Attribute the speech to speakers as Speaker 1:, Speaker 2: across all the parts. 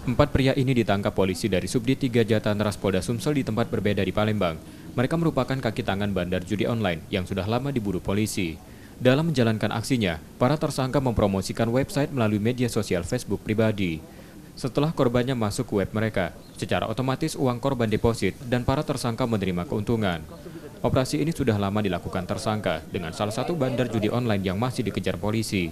Speaker 1: Empat pria ini ditangkap polisi dari Subdit 3 Jatan Ras Polda Sumsel di tempat berbeda di Palembang. Mereka merupakan kaki tangan bandar judi online yang sudah lama diburu polisi. Dalam menjalankan aksinya, para tersangka mempromosikan website melalui media sosial Facebook pribadi. Setelah korbannya masuk ke web mereka, secara otomatis uang korban deposit dan para tersangka menerima keuntungan. Operasi ini sudah lama dilakukan tersangka dengan salah satu bandar judi online yang masih dikejar polisi.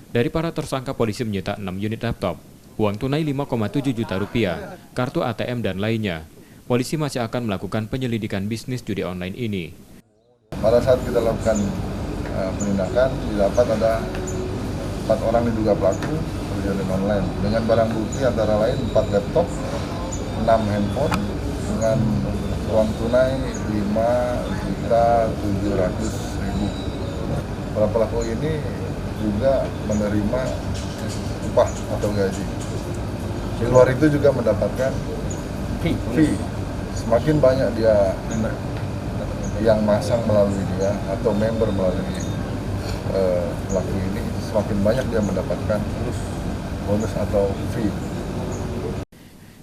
Speaker 1: Dari para tersangka, polisi menyita 6 unit laptop, uang tunai 5,7 juta rupiah, kartu ATM dan lainnya. Polisi masih akan melakukan penyelidikan bisnis judi online ini.
Speaker 2: Pada saat kita lakukan penindakan, didapat ada 4 orang diduga pelaku perjudian online dengan barang bukti antara lain 4 laptop, 6 handphone dengan uang tunai 5.700.000. Para pelaku ini juga menerima upah atau gaji. Di luar itu juga mendapatkan fee. Semakin banyak dia yang masang melalui dia atau member melalui pelaku ini, semakin banyak dia mendapatkan bonus atau fee.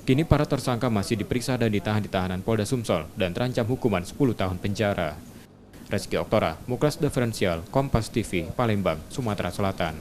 Speaker 1: Kini para tersangka masih diperiksa dan ditahan di tahanan Polda Sumsel dan terancam hukuman 10 tahun penjara. Reski Oktora, Muklas Diferensial, Kompas TV, Palembang, Sumatera Selatan.